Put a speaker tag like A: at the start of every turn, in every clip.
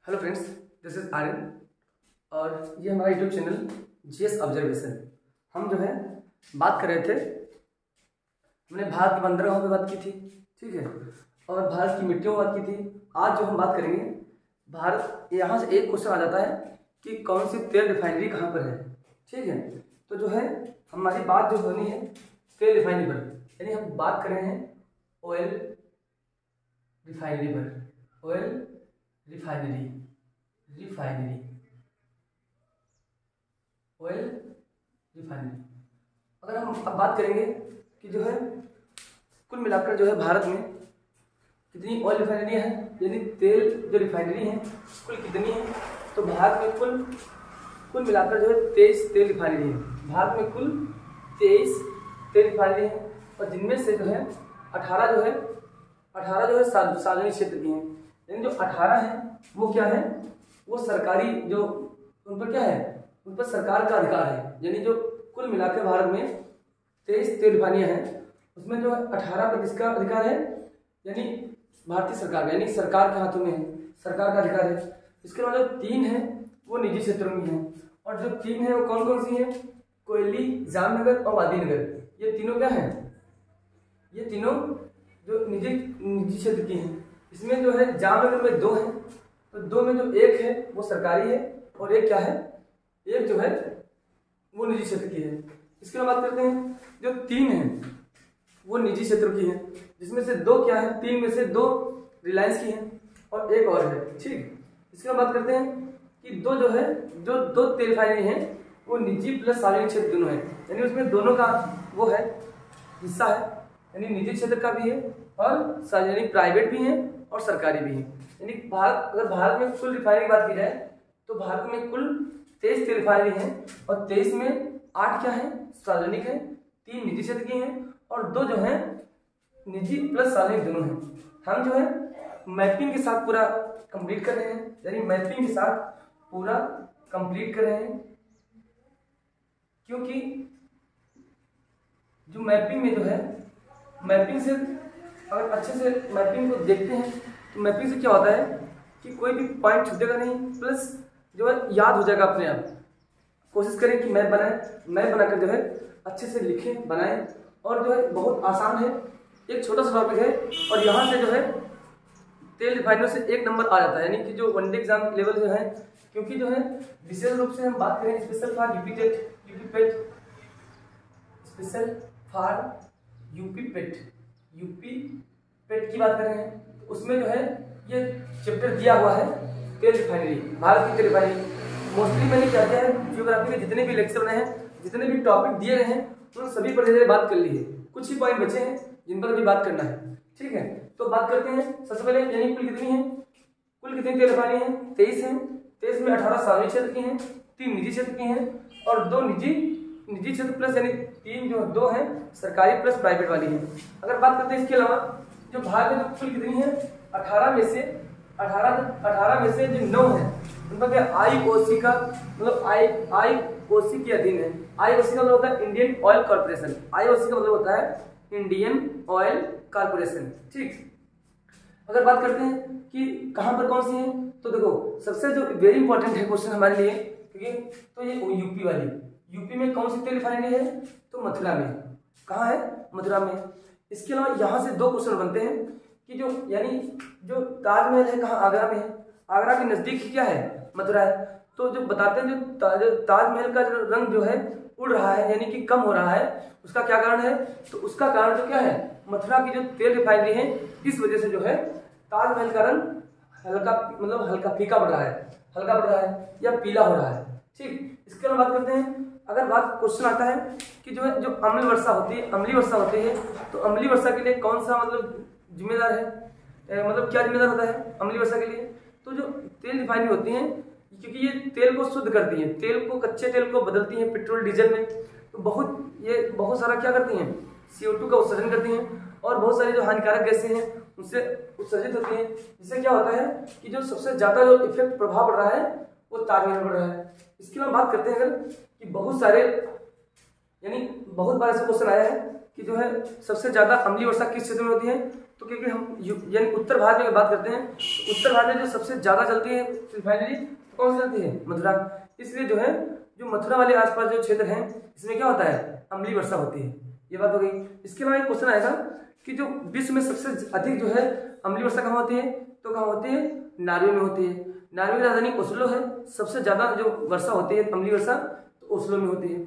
A: Hello friends, this is Aryan और ये हमारा यूट्यूब चैनल जीएस ऑब्जर्वेशन। हम जो है बात कर रहे थे, हमने भारत के बंदरगाहों पे बात की थी, ठीक है, और भारत की मिट्टियों में बात की थी। आज जो हम बात करेंगे, भारत यहाँ से एक क्वेश्चन आ जाता है कि कौन सी तेल रिफाइनरी कहाँ पर है, ठीक है। तो जो है हमारी बात जो होनी है तेल रिफाइनरी पर, यानी हम बात कर रहे हैं ऑयल रिफाइनरी पर। Oil refinery oil refinery. अगर हम अब बात करेंगे कि जो है कुल मिलाकर जो है भारत में कितनी ऑयल रिफाइनरियाँ हैं, यानी तेल जो रिफाइनरी हैं कुल कितनी है, तो भारत में कुल मिलाकर जो है 23 तेल रिफाइनरी है। भारत में कुल 23 तेल रिफाइनरी है और जिनमें से जो है 18 जो है सार्वजनिक क्षेत्र की हैं। यानी जो 18 हैं वो क्या है, वो सरकारी, जो उन पर क्या है, उन पर सरकार का अधिकार है। यानी जो कुल मिलाकर भारत में 23 तेल रिफाइनरियाँ हैं, उसमें जो 18 पर किसका अधिकार है, यानी भारतीय सरकार, यानी सरकार के हाथों में है, सरकार का अधिकार है। इसके अलावा जो 3 है वो निजी क्षेत्रों में है, और जो 3 है वो कौन कौन सी है, कोयली, जामनगर और वादीनगर। ये तीनों क्या है, ये तीनों जो निजी क्षेत्र की हैं। इसमें जो है जामनगर में 2 हैं, तो 2 में जो 1 है वो सरकारी है और 1 क्या है, 1 जो है वो निजी क्षेत्र की है। इसके बाद बात करते हैं, जो 3 है वो निजी क्षेत्र की है, जिसमें से 2 क्या है, 3 में से 2 रिलायंस की हैं और 1 और है, ठीक। इसके बाद बात करते हैं कि 2 जो है, जो 2 तेल रिफाइनरी हैं वो निजी प्लस सार्वजनिक क्षेत्र दोनों है, यानी उसमें दोनों का वो है हिस्सा है, यानी निजी क्षेत्र का भी है और सार्वजनिक, प्राइवेट भी है और सरकारी भी है। यानी अगर भारत में कुल रिफाइनरी की बात की जाए तो भारत में कुल 23 तेल रिफाइनरी हैं और 23 में 8 क्या है, सार्वजनिक है, 3 निजी क्षेत्र की हैं और 2 जो है निजी प्लस सार्वजनिक दोनों हैं। हम जो है मैपिंग के साथ पूरा कंप्लीट कर रहे हैं, यानी मैपिंग के साथ पूरा कंप्लीट कर रहे हैं, क्योंकि जो मैपिंग में जो है, मैपिंग से अगर अच्छे से मैपिंग को देखते हैं तो मैपिंग से क्या होता है कि कोई भी पॉइंट छूटेगा नहीं, प्लस जो है याद हो जाएगा अपने आप। कोशिश करें कि मैप बनाकर जो है अच्छे से लिखें, बनाएं, और जो है बहुत आसान है, एक छोटा सा टॉपिक है और यहाँ से जो है तेल रिफाइनरी से 1 नंबर आ जाता है, यानी कि जो वनडे एग्जाम लेवल जो है, क्योंकि जो है विशेष रूप से हम बात करें स्पेशल फॉर यूपी पेट की बात कर रहे हैं, तो उसमें जो है ये चैप्टर दिया हुआ है तेल रिफाइनरी, भारत की तेल रिफाइनरी। मोस्टली मैंने क्या किया है, जियोग्राफी के जितने भी लेक्चर बने हैं, जितने भी टॉपिक दिए गए हैं, उन सभी पर धीरे बात कर ली है। कुछ ही पॉइंट बचे हैं जिन पर अभी बात करना है, ठीक है। तो बात करते हैं सबसे पहले, यानी कुल कितनी तेल रिफाइनरी हैं, 23 हैं। 23 में 18 सार्वजनिक क्षेत्र की हैं, 3 निजी क्षेत्र की हैं और 2 निजी क्षेत्र प्लस, यानी 3 जो 2 हैं सरकारी प्लस प्राइवेट वाली हैं। अगर बात करते हैं इसके अलावा जो भारत में कुल कितनी है, 18 में से जो 9 है उनका आईओसी का मतलब आईओसी के अधीन है। आईओसी का मतलब होता है इंडियन ऑयल कॉर्पोरेशन, आईओसी का मतलब होता है इंडियन ऑयल कॉर्पोरेशन, ठीक। अगर बात करते हैं कि कहां पर कौन सी है, तो देखो सबसे जो वेरी इंपॉर्टेंट है क्वेश्चन हमारे लिए, ठीक है, तो ये यूपी वाली, यूपी में कौन सी तेल रिफाइनरी है, तो मथुरा में। कहाँ है, मथुरा में। इसके अलावा यहाँ से 2 क्वेश्चन बनते हैं कि जो, यानी जो ताजमहल है कहाँ, आगरा में है, आगरा के नजदीक ही क्या है, मथुरा है। तो जो बताते हैं जो ताजमहल का जो रंग जो है उड़ रहा है, यानी कि कम हो रहा है, उसका क्या कारण है, तो उसका कारण जो क्या है, मथुरा की जो तेल रिफाइनरी है, इस वजह से जो है ताजमहल का रंग हल्का फीका पड़ रहा है, या पीला हो रहा है, ठीक। इसके अलावा बात करते हैं, अगर क्वेश्चन आता है कि जो है जो अम्लीय वर्षा होती है, तो अम्लीय वर्षा के लिए कौन सा जिम्मेदार है, क्या जिम्मेदार होता है अम्लीय वर्षा के लिए, तो जो तेल रिफाइनरी होती हैं, क्योंकि ये तेल को शुद्ध करती हैं, कच्चे तेल को बदलती हैं पेट्रोल डीजल में, तो बहुत सारा क्या करती हैं, CO2 का उत्सर्जन करती हैं और बहुत सारी जो हानिकारक गैसें हैं उससे उत्सर्जित होती हैं, जिससे क्या होता है कि जो सबसे ज्यादा जो इफेक्ट प्रभाव पड़ रहा है वो ताजमहल पड़ रहा है। इसके बाद बात करते हैं अगर कि बहुत बार ऐसा क्वेश्चन आया है कि जो है सबसे ज्यादा अम्लीय वर्षा किस क्षेत्र में होती है, तो क्योंकि हम यानी उत्तर भारत में बात करते हैं तो उत्तर भारत में जो सबसे ज़्यादा चलती है रिफाइनरी कौन सी चलती है? मथुरा। इसलिए जो है जो मथुरा वाले आसपास जो क्षेत्र हैं इसमें क्या होता है? अम्लीय वर्षा होती है। ये बात हो गई। इसके बाद एक क्वेश्चन आएगा कि जो विश्व में सबसे अधिक जो है अम्लीय वर्षा कहाँ होती है? तो कहाँ होती है? नॉर्वे में होती है। नॉर्वे की राजधानी ओस्लो है। सबसे ज्यादा जो वर्षा होती है अम्लीय वर्षा तो ओस्लो में होती है।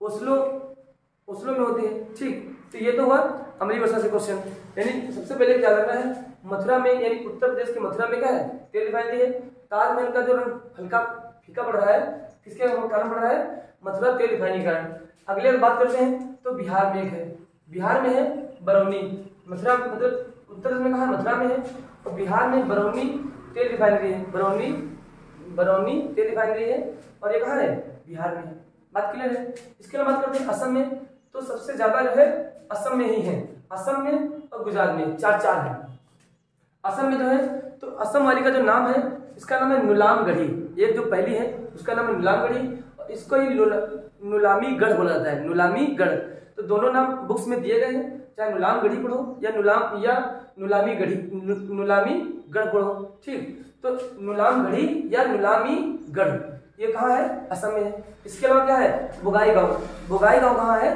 A: ओस्लो में होती है। ठीक, तो ये तो हुआ अम्लीय वर्षा से क्वेश्चन। यानी सबसे पहले क्या करना है, मथुरा में यानी उत्तर प्रदेश की मथुरा में क्या है? तेल रिफाइनरी है। ताजमहल का जो रंग हल्का फीका पड़ रहा है किसके कारण पड़ रहा है? मथुरा तेल रिफाइनरी कारण। अगले अगर बात करते हैं तो बिहार में एक है, बिहार में है बरौनी। मथुरा मतलब उत्तर में कहा? मथुरा में है। और बिहार में बरौनी तेल रिफाइनरी है। बरौनी तेल रिफाइनरी है और ये कहाँ है? बिहार में है। बात क्लियर है। इसके अलावा बात करते हैं असम में, तो सबसे ज्यादा जो है असम में ही है। असम में और गुजरात में चार है। असम में जो है तो असम वाली का जो नाम है इसका नाम है नुलामगढ़ी। एक जो पहली है उसका नाम है नुलामगढ़ी और इसको ही नुलामीगढ़ बोला जाता है। नुलामीगढ़, तो दोनों नाम बुक्स में दिए गए हैं, चाहे नुलामगढ़ी पढ़ो या नुलामीगढ़ पढ़ो। ठीक, तो नुलामगढ़ी या नुलामीगढ़ ये कहाँ है? असम में है। इसके अलावा क्या है? बोगाईगांव कहाँ है?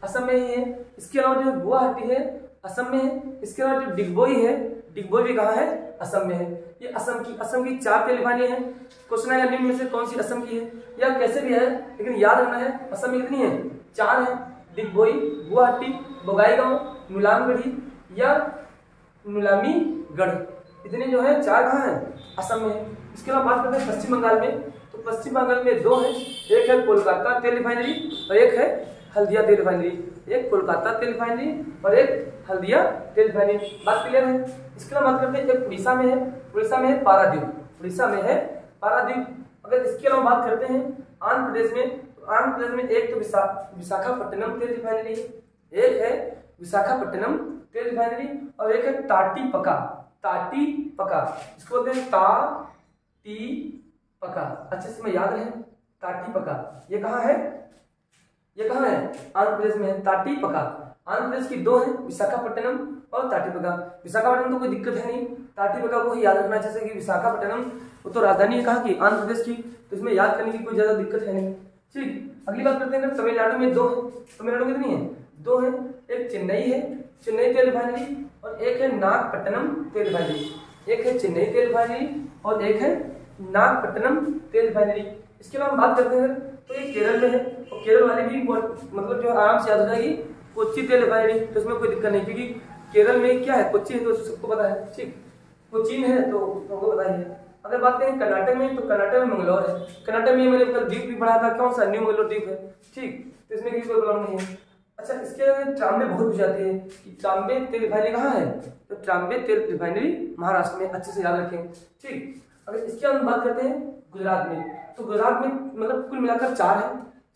A: असम में ही है। इसके अलावा जो गुवाहाटी है असम में है। इसके अलावा जो डिगबोई है, डिगबोई भी कहाँ है? असम में है। ये असम की 4 तेल रिफाइनरी है। क्वेश्चन आएगा निम्न में से कौन सी असम की है या कैसे भी है, लेकिन याद रखना है असम में कितनी है? 4 है। डिगबोई, गुवाहाटी, बोगाईगांव, नुलामगढ़ी या नुलामीगढ़, इतने जो है 4 कहाँ है? असम में। इसके अलावा बात करते हैं पश्चिम बंगाल में, तो पश्चिम बंगाल में 2 है। एक है कोलकाता तेल रिफाइनरी और एक है हल्दिया तेल रिफाइनरी। एक कोलकाता तेल रिफाइनरी और एक हल्दिया तेल रिफाइनरी। बात क्लियर है। इसके अलावा बात करते हैं एक उड़ीसा में है, पारादीप। अगर इसके अलावा बात करते हैं आंध्र प्रदेश में, तो आंध्र प्रदेश में एक तो विशाखापट्टनम तेल रिफाइनरी, एक है विशाखापट्टनम तेल रिफाइनरी और एक है टाटीपका। इसको बोलते हैं टाटीपका। अच्छे से मैं याद रहे, टाटीपका ये कहाँ है? आंध्र प्रदेश में है टाटीपका। आंध्र प्रदेश की 2 है, विशाखापट्टनम और टाटीपका। विशाखापट्टनम तो कोई दिक्कत है नहीं, टाटीपका को ही याद रखना। जैसे कि विशाखापट्टनम वो तो राजधानी है कहाँ की? आंध्र प्रदेश की, तो इसमें याद करने की कोई ज्यादा दिक्कत है नहीं। ठीक, अगली बात करते हैं तमिलनाडु में 2 है। तमिलनाडु कितनी है? 2 है। एक चेन्नई है, चेन्नई तेल रिफाइनरी और एक है नागपट्टनम तेल रिफाइनरी। एक है चेन्नई तेल रिफाइनरी और एक है नागपट्टनम तेल रिफाइनरी। इसके अलावा बात करते हैं तो ये केरल में है और केरल वाली भी मतलब जो आराम से याद हो जाएगी, कोच्चि तेल रिफाइनरी। तो इसमें कोई दिक्कत नहीं, क्योंकि केरल में क्या है? कोच्चि है, तो सबको पता है। ठीक, कोचीन है तो सबको पता ही है। अगर बात करें कर्नाटक में, तो कर्नाटक में मंगलौर है। कर्नाटक में मैंने कल द्वीप भी पढ़ा था, कौन सा? न्यू मंगलौर द्वीप है। ठीक, तो इसमें कोई प्रॉब्लम नहीं है। अच्छा, इसके ट्राम्बे बहुत पूछ जाती है कि ट्राम्बे तेल रिफाइनरी कहाँ है? तो ट्राम्बे तेल रिफाइनरी महाराष्ट्र में, अच्छे से याद रखें। ठीक, अगर इसके हम बात करते हैं गुजरात में, तो गुजरात में मतलब कुल मिलाकर 4 है।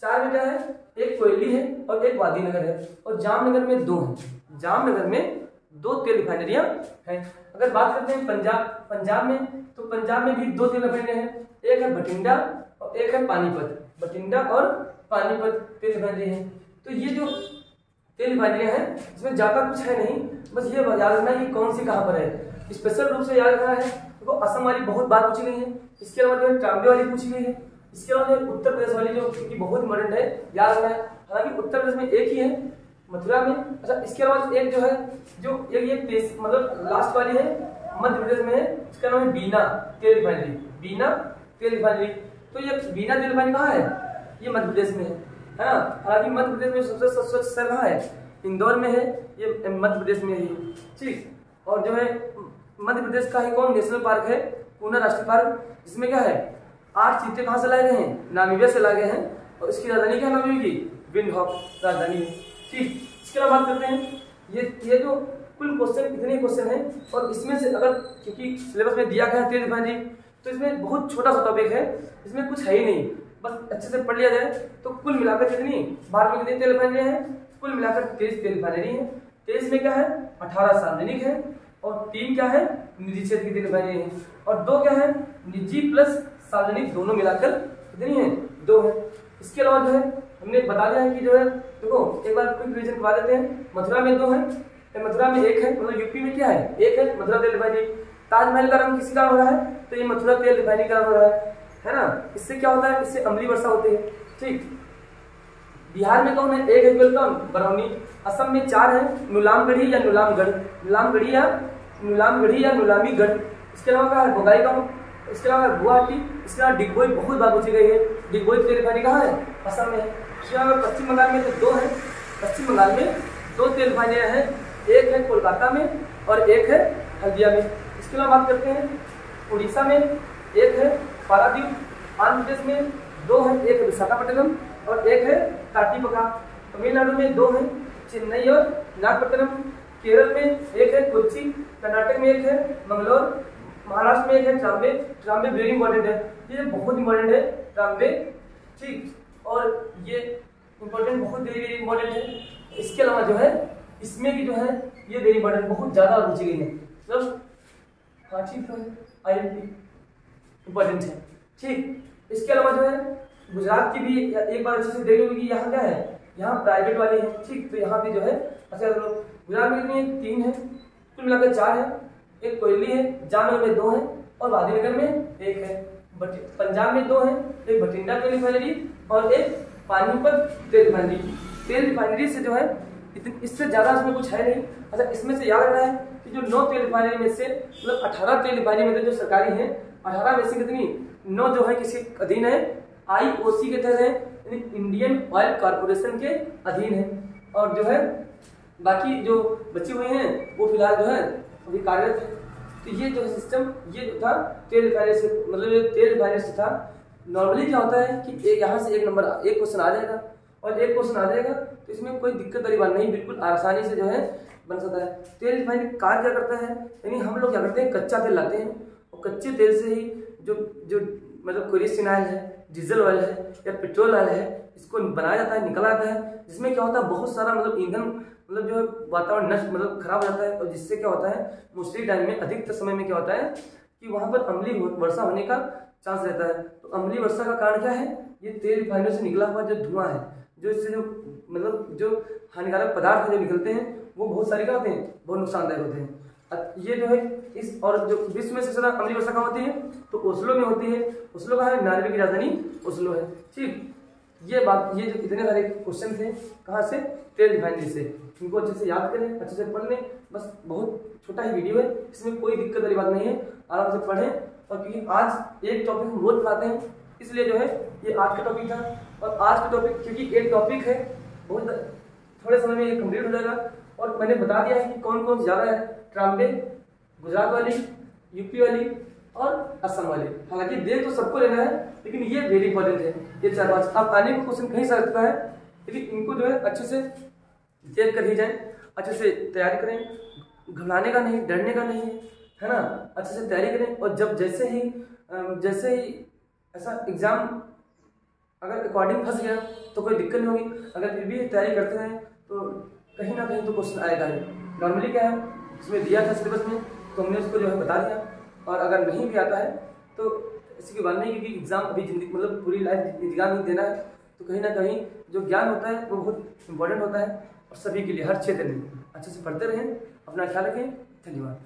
A: 4 में क्या है? एक कोयली है और एक वादीनगर है और जामनगर में 2 है। जामनगर में 2 तेल रिफाइनरियां हैं। अगर बात करते हैं पंजाब में, तो पंजाब में भी 2 तेल रिफाइनरी हैं। एक है बठिंडा और एक है पानीपत। बठिंडा और पानीपत तेल रिफाइनरी है। तो ये जो तेल रिफाइनरियां हैं इसमें ज्यादा कुछ है नहीं, बस ये याद रखना है कि कौन सी कहाँ पर है। स्पेशल रूप से याद रखना है। देखो असम वाली बहुत बात पूछी गई है। इसके अलावा जो है ट्राम्बे वाली पूछी गई है। इसके अलावा जो उत्तर प्रदेश वाली जो क्योंकि बहुत इंपॉर्टेंट है, याद रखना है। हालांकि उत्तर प्रदेश में एक ही है, मथुरा में। अच्छा, इसके अलावा एक जो है जो ये मतलब लास्ट वाली है मध्य प्रदेश में है, इसका नाम है बीना तेल रिफाइनरी। बीना तेल रिफाइनरी, तो ये बीना तेल रिफाइनरी कहाँ है? ये मध्य प्रदेश में है ना। हालांकि मध्य प्रदेश में सबसे स्वच्छ शहर कहाँ है? इंदौर में है, ये मध्य प्रदेश में है। ठीक, और जो है मध्य प्रदेश का ही कौन नेशनल पार्क है? पूना राष्ट्रीय पार्क, जिसमें क्या है 8 चीते कहाँ से लाए गए हैं? नामीबिया से लाए गए हैं और इसकी राजधानी क्या नामीबिया की? विंडहॉक राजधानी है। ठीक, इसके अलावा बात करते हैं ये जो कुल क्वेश्चन इतने क्वेश्चन हैं और इसमें से अगर क्योंकि सिलेबस में दिया गया है तेल रिफाइनरी, तो इसमें बहुत छोटा सा टॉपिक है, इसमें कुछ है ही नहीं, बस अच्छे से पढ़ लिया जाए तो कुल मिलाकर कितनी भारत में कितनी तेल रिफाइनरी है? कुल मिलाकर 23 तेल रिफाइनरी है। 23 में क्या है? 18 सार्वजनिक है और 3 क्या है? निजी क्षेत्र की तेल रिफाइनरी है और 2 क्या है? निजी प्लस सार्वजनिक दोनों मिलाकर कितनी है? 2 है। इसके अलावा जो है हमने बता दिया है कि जो है देखो एक बार क्विक रिवीजन करवा देते हैं। मथुरा में 2 है, मथुरा में एक है, मतलब यूपी में क्या है, एक है मथुरा तेल रिफाइनरी। ताजमहल का रंग किसी कारण हो रहा है, तो ये मथुरा तेल रिफाइनरी का रंग हो रहा है ना। इससे क्या होता है, इससे अम्लीय वर्षा होती है। ठीक, बिहार में कौन है, एक है केवल कौन, बरौनी। असम में 4 है, नुलामगढ़ी या नुलामगढ़, नुलामगढ़ी या नुलामीगढ़। इसके अलावा क्या है, बोगाईगांव। इसके अलावा गुवाहाटी। इसके अलावा डिगबोई बहुत बार पूछी गई है, डिगबोई तेल रिफाइनरी कहाँ है, असम में है। इसके अलावा पश्चिम बंगाल में तो 2 है, पश्चिम बंगाल में 2 तेल रिफाइनरियाँ हैं, एक है कोलकाता में और एक है हल्दिया में। इसके अलावा बात करते हैं उड़ीसा में, एक है पारादीप। आंध्र प्रदेश में 2 है, एक है विशाखापट्टनम और एक है काटीपका। तमिलनाडु में 2 है, चेन्नई और नागपट्टनम। केरल में एक है कोच्चि। कर्नाटक में एक है मंगलोर। महाराष्ट्र में एक है ट्राम्बे। ट्राम्बे वेरी इंपॉर्टेंट है, ये बहुत इंपॉर्टेंट है ट्राम्बे। ठीक, और ये इंपॉर्टेंट, बहुत वेरी वेरी इंपॉर्टेंट है। इसके अलावा जो है इसमें भी जो है ये वेरी इंपॉर्टेंट, बहुत ज्यादा पूछी गई है, मतलब हाँ ठीक है, IMP इंपॉर्टेंट है। ठीक, इसके अलावा जो है गुजरात की भी एक बार अच्छे से देख लो कि यहाँ क्या है, यहाँ प्राइवेट वाले हैं। ठीक, तो यहाँ भी जो है अच्छा लोग, गुजरात में कितनी 3 है, कुल मिलाकर 4 है। एक कोयली है, जामनगर में 2 है और वादीनगर में 1 है। पंजाब में 2 है, एक भटिंडा तेल रिफाइनरी और एक पानीपत तेल रिफाइनरी। तेल रिफाइनरी से जो है इससे ज्यादा इसमें कुछ है नहीं। अच्छा, इसमें से याद रखना है कि जो 9 तेल रिफाइनरी में से मतलब 18 तेल रिफाइनरी में जो सरकारी है, 18 में से कितनी 9 जो है किसी अधीन है, IOC के तहत है, इंडियन ऑयल कॉर्पोरेशन के अधीन है। और जो है बाकी जो बची हुई हैं वो फिलहाल जो है अभी कार्यरत है। तो ये जो सिस्टम, ये जो था तेल रिफाइनरी से, मतलब ये तेल रिफाइनरी से था। नॉर्मली क्या होता है कि यहाँ से एक क्वेश्चन आ जाएगा और एक क्वेश्चन आ जाएगा, तो इसमें कोई दिक्कत वाली बात नहीं, बिल्कुल आसानी से जो है बन सकता है। तेल रिफाइनरी कार्य क्या करता है, यानी हम लोग क्या करते हैं, कच्चा तेल लाते हैं और कच्चे तेल से ही जो मतलब केरोसिन ऑयल है, डीजल ऑयल है या पेट्रोल ऑयल है, इसको बनाया जाता है, निकला जाता है। जिसमें क्या होता है, बहुत सारा मतलब ईंधन मतलब जो है वातावरण नष्ट मतलब खराब हो जाता है। और जिससे क्या होता है, मोस्टली टाइम में अधिकतर समय में क्या होता है कि वहां पर अम्लीय वर्षा होने का चांस रहता है। तो अम्लीय वर्षा का कारण क्या है, ये तेल रिफाइनरी से निकला हुआ जो धुआं है, जो इससे जो मतलब जो हानिकारक पदार्थ जो निकलते हैं वो बहुत सारे क्या होते हैं, बहुत नुकसानदायक होते हैं। ये जो है इस, और जो विश्व में सबसे ज्यादा अम्लीय वर्षा कहाँ होती है, तो ओस्लो में होती है। ओस्लो का है, नॉर्वे की राजधानी ओस्लो है। ठीक, ये बात, ये जो इतने सारे क्वेश्चन थे कहाँ से, तेल रिफाइनरी से, इनको अच्छे से याद करें, अच्छे से पढ़ लें। बस बहुत छोटा ही वीडियो है, इसमें कोई दिक्कत वाली बात नहीं है, आराम से पढ़ें। और क्योंकि आज एक टॉपिक हम रोज पढ़ाते हैं, इसलिए जो है ये आज का टॉपिक था। और आज का टॉपिक क्योंकि एक टॉपिक है, बहुत थोड़े समय में ये कंप्लीट हो जाएगा। और मैंने बता दिया है कि कौन कौन ज़्यादा है, ट्राम्बे, गुजरात वाली, यूपी वाली और असम वाली। हालांकि देख तो सबको लेना है, लेकिन ये वेरी इंपॉर्टेंट है, ये 4-5। अब आने का क्वेश्चन कहीं से सकता है, लेकिन इनको जो है अच्छे से देख कर ही जाए, अच्छे से तैयारी करें, घबराने का नहीं, डरने का नहीं है ना, अच्छे से तैयारी करें। और जब जैसे ही ऐसा एग्जाम अगर अकॉर्डिंग फंस गया तो कोई दिक्कत नहीं होगी। अगर फिर भी तैयारी करते हैं तो कहीं ना कहीं तो क्वेश्चन आएगा ही। नॉर्मली क्या है, इसमें दिया था सिलेबस में, तो हमने उसको जो है बता दिया। और अगर नहीं भी आता है तो ऐसी कोई बात नहीं, क्योंकि एग्जाम अभी जिंदगी मतलब पूरी लाइफ एग्जाम ही देना है, तो कहीं ना कहीं जो ज्ञान होता है वो बहुत इंपॉर्टेंट होता है। और सभी के लिए हर क्षेत्र में अच्छे से पढ़ते रहें, अपना ख्याल रखें। धन्यवाद।